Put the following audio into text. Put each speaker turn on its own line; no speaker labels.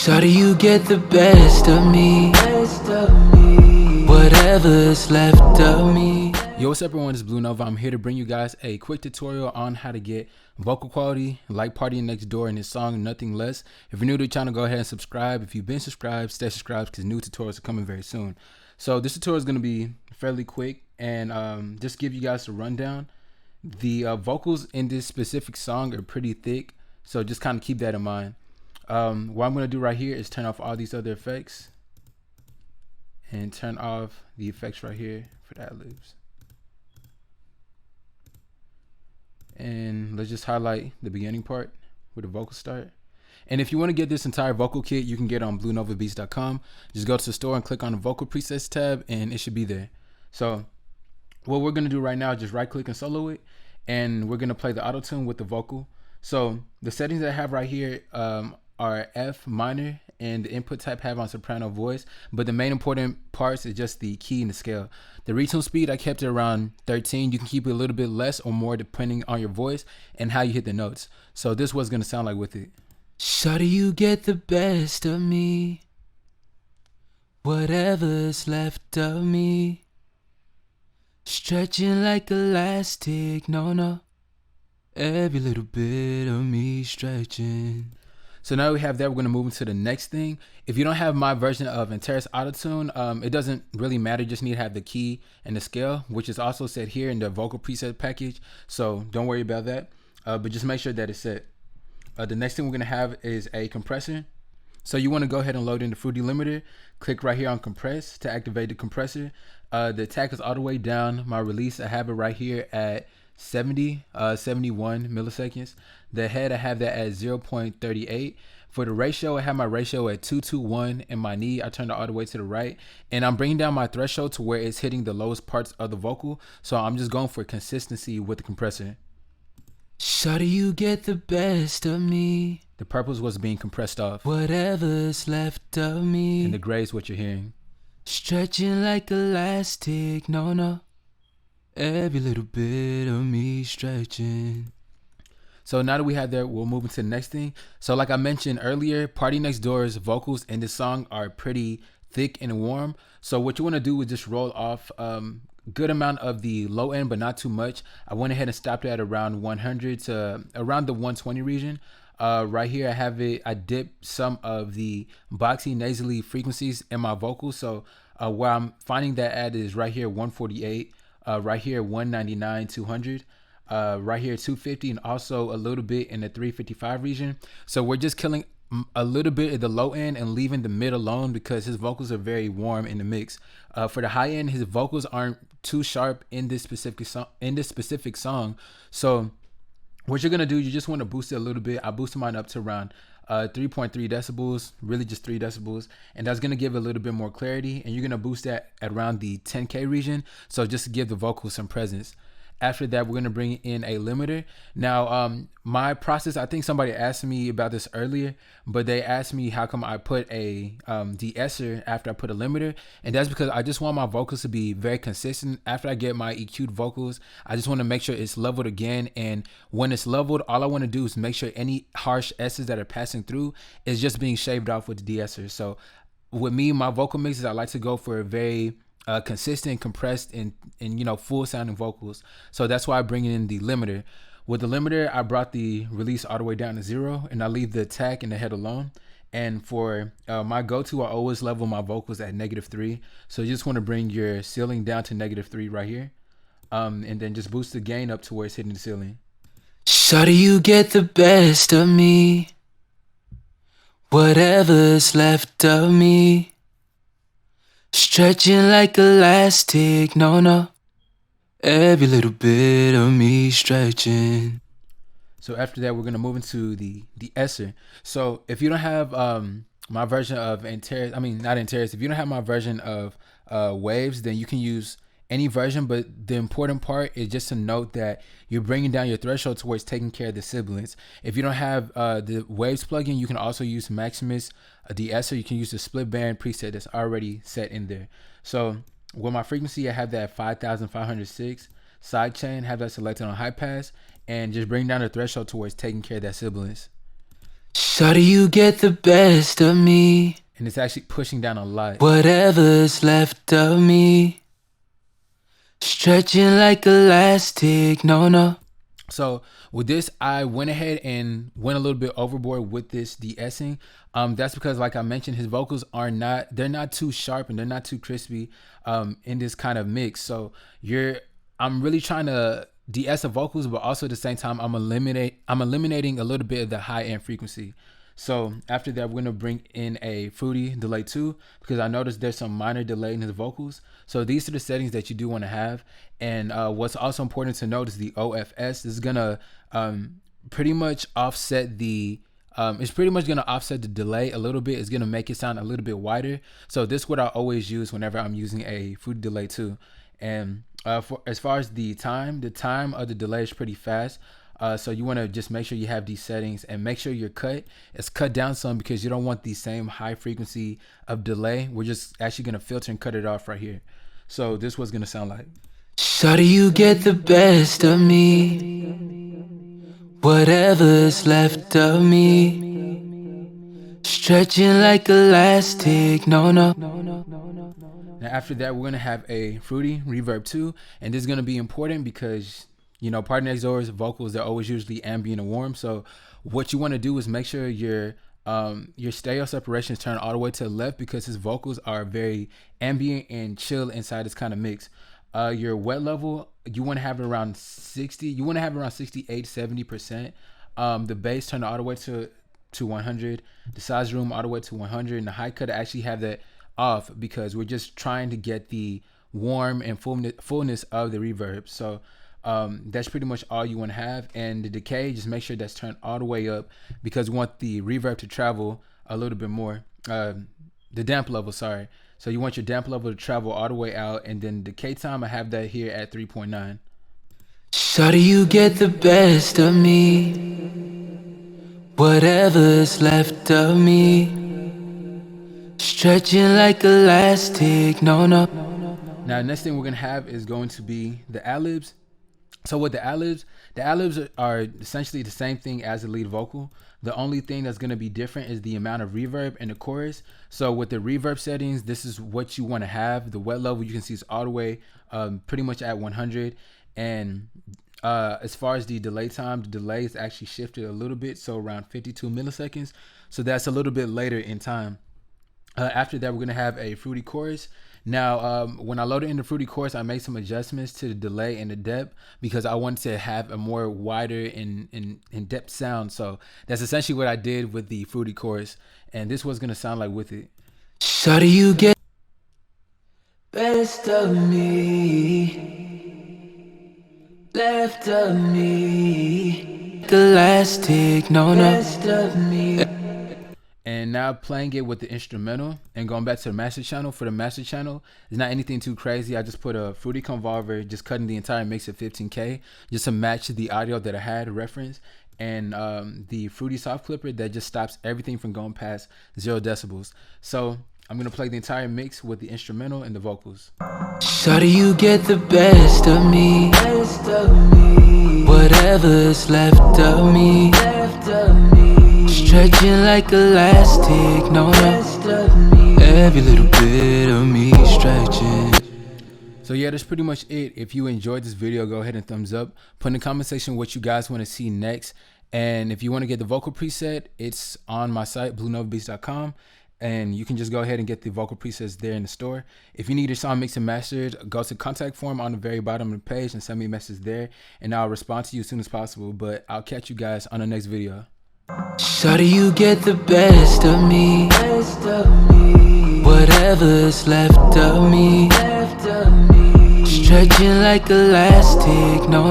Shawty, you get the best of me, whatever's left of me.
Yo, what's up everyone, it's Blue Nova. I'm here to bring you guys a quick tutorial on how to get vocal quality like Partynextdoor in his song Nothing Less. If you're new to the channel, go ahead and subscribe. If you've been subscribed, stay subscribed because new tutorials are coming very soon. So this tutorial is going to be fairly quick and just give you guys a rundown. The vocals in this specific song are pretty thick, so just kind of keep that in mind. What I'm going to do right here is turn off all these other effects and turn off the effects right here for the ad-libs. And let's just highlight the beginning part where the vocals start. And if you want to get this entire vocal kit, you can get it on bluenovabeats.com. Just go to the store and click on the vocal presets tab and it should be there. So what we're going to do right now is just right click and solo it, and we're going to play the auto tune with the vocal. So the settings that I have right here are F minor, and the input type have on soprano voice, but the main important parts is just the key and the scale. The retune speed, I kept it around 13. You can keep it a little bit less or more depending on your voice and how you hit the notes. So this was gonna sound like with it.
Shawty, you get the best of me, whatever's left of me. Stretching like elastic, no, every little bit of me stretching.
So now we have that, we're going to move into the next thing. If you don't have my version of Antares Autotune, it doesn't really matter. You just need to have the key and the scale, which is also set here in the vocal preset package. So don't worry about that, but just make sure that it's set. The next thing we're going to have is a compressor. So you want to go ahead and load in the Foody limiter. Click right here on compress to activate the compressor. The attack is all the way down. My release, I have it right here at 71 milliseconds. The head, I have that at 0.38. For the ratio, I have my ratio at 2:1, and my knee, I turned it all the way to the right, and I'm bringing down my threshold to where it's hitting the lowest parts of the vocal. So I'm just going for consistency with the compressor.
Shawty, you get the best of me.
The purples was being compressed off,
Whatever's left of me.
and the gray is what you're hearing.
Stretching like elastic, no, every little bit of me stretching.
So now that we have that, we'll move into the next thing. So like I mentioned earlier, Partynextdoor's vocals in this song are pretty thick and warm. So what you want to do is just roll off good amount of the low end, but not too much. I went ahead and stopped it at around 100 to around the 120 region. Right here I have it, I dipped some of the boxy nasally frequencies in my vocals. So where I'm finding that at is right here 148, right here 199, 200. Right here 250, and also a little bit in the 355 region. So we're just killing a little bit of the low end and leaving the mid alone because his vocals are very warm in the mix. For the high end, his vocals aren't too sharp in this specific song. So what you're gonna do, you just want to boost it a little bit. I boosted mine up to around 3.3 decibels, really just 3 decibels, and that's gonna give a little bit more clarity, and you're gonna boost that at around the 10K region, so just to give the vocals some presence. After that, we're gonna bring in a limiter. Now, my process, I think somebody asked me about this earlier, but they asked me how come I put a de-esser after I put a limiter, and that's because I just want my vocals to be very consistent. After I get my EQ'd vocals, I just wanna make sure it's leveled again, and when it's leveled, all I wanna do is make sure any harsh S's that are passing through is just being shaved off with the de-esser. So with me, my vocal mixes, I like to go for a very consistent, compressed, and you know, full sounding vocals. So that's why I bring in the limiter. With the limiter, I brought the release all the way down to 0, and I leave the attack and the head alone. And for my go-to, I always level my vocals at -3. So you just want to bring your ceiling down to -3 right here, and then just boost the gain up to where it's hitting the ceiling.
Shawty, you get the best of me, whatever's left of me. Stretching like elastic, no, every little bit of me stretching.
So after that, we're gonna move into the esser. So if you don't have my version of Antares, not Antares, if you don't have my version of Waves, then you can use any version, but the important part is just to note that you're bringing down your threshold towards taking care of the sibilants. If you don't have the Waves plugin, you can also use Maximus de-esser. You can use the split band preset that's already set in there. So with my frequency, I have that at 5,506. Sidechain, have that selected on high pass, and just bring down the threshold towards taking care of that sibilance.
Shawty, you get the best of me.
And it's actually pushing down a lot.
Whatever's left of me, stretching like elastic, no.
So with this, I went ahead and went a little bit overboard with this de-essing. That's because, like I mentioned, his vocals they're not too sharp and they're not too crispy in this kind of mix. So I'm really trying to de-ess the vocals, but also at the same time, I'm eliminating a little bit of the high end frequency. So after that, we're gonna bring in a Foody delay 2 because I noticed there's some minor delay in his vocals. So these are the settings that you do want to have. And what's also important to note is the OFS. This is gonna pretty much offset the delay a little bit. It's gonna make it sound a little bit wider. So this is what I always use whenever I'm using a Foody delay 2. And as far as the time of the delay is pretty fast. So you want to just make sure you have these settings and make sure your cut is cut down some because you don't want the same high frequency of delay. We're just actually going to filter and cut it off right here. So this was going to sound like.
Shawty, you get the best of me. Whatever's left of me, stretching like elastic, no.
Now after that, we're going to have a Foody reverb 2. And this is going to be important because Partynextdoor's vocals, they're always usually ambient and warm. So what you want to do is make sure your stereo separation is turned all the way to the left because his vocals are very ambient and chill inside this kind of mix. Your wet level, you want to have it around 60. You want to have around 68, 70%. The bass turn all the way to 100. The size room all the way to 100. And the high cut, actually have that off because we're just trying to get the warm and fullness of the reverb. So that's pretty much all you want to have. And the decay, just make sure that's turned all the way up because we want the reverb to travel a little bit more. The damp level, sorry. So you want your damp level to travel all the way out. And then decay time, I have that here at 3.9.
Shawty, you get the best of me. Whatever's left of me, stretching like elastic, no.
Now next thing we're gonna have is going to be the ad-libs. So with the ad-libs are essentially the same thing as the lead vocal. The only thing that's going to be different is the amount of reverb in the chorus. So with the reverb settings, this is what you want to have. The wet level, you can see, is all the way pretty much at 100. And as far as the delay time, the delay is actually shifted a little bit, so around 52 milliseconds. So that's a little bit later in time. After that, we're going to have a Foody chorus. Now, when I loaded in the Foody chorus, I made some adjustments to the delay and the depth because I wanted to have a more wider and in-depth sound. So that's essentially what I did with the Foody chorus. And this was going to sound like with it.
Shawty, you get best of me, left of me, elastic, no. Best of me.
And now playing it with the instrumental and going back to the master channel. For the master channel, it's not anything too crazy. I just put a Foody convolver, just cutting the entire mix at 15K just to match the audio that I had referenced. And the Foody soft clipper that just stops everything from going past 0 decibels. So I'm going to play the entire mix with the instrumental and the vocals.
Shawty, you get the best of me. Whatever's left of me, stretching like elastic, no. Every little bit of me stretching.
So yeah, that's pretty much it. If you enjoyed this video, go ahead and thumbs up. Put in the comment section what you guys want to see next. And if you want to get the vocal preset, it's on my site, bluenovabeats.com. And you can just go ahead and get the vocal presets there in the store. If you need your song mixed and mastered, go to contact form on the very bottom of the page and send me a message there. And I'll respond to you as soon as possible. But I'll catch you guys on the next video.
Shawty, you get the best of me. Whatever's left of me, stretching like elastic, no.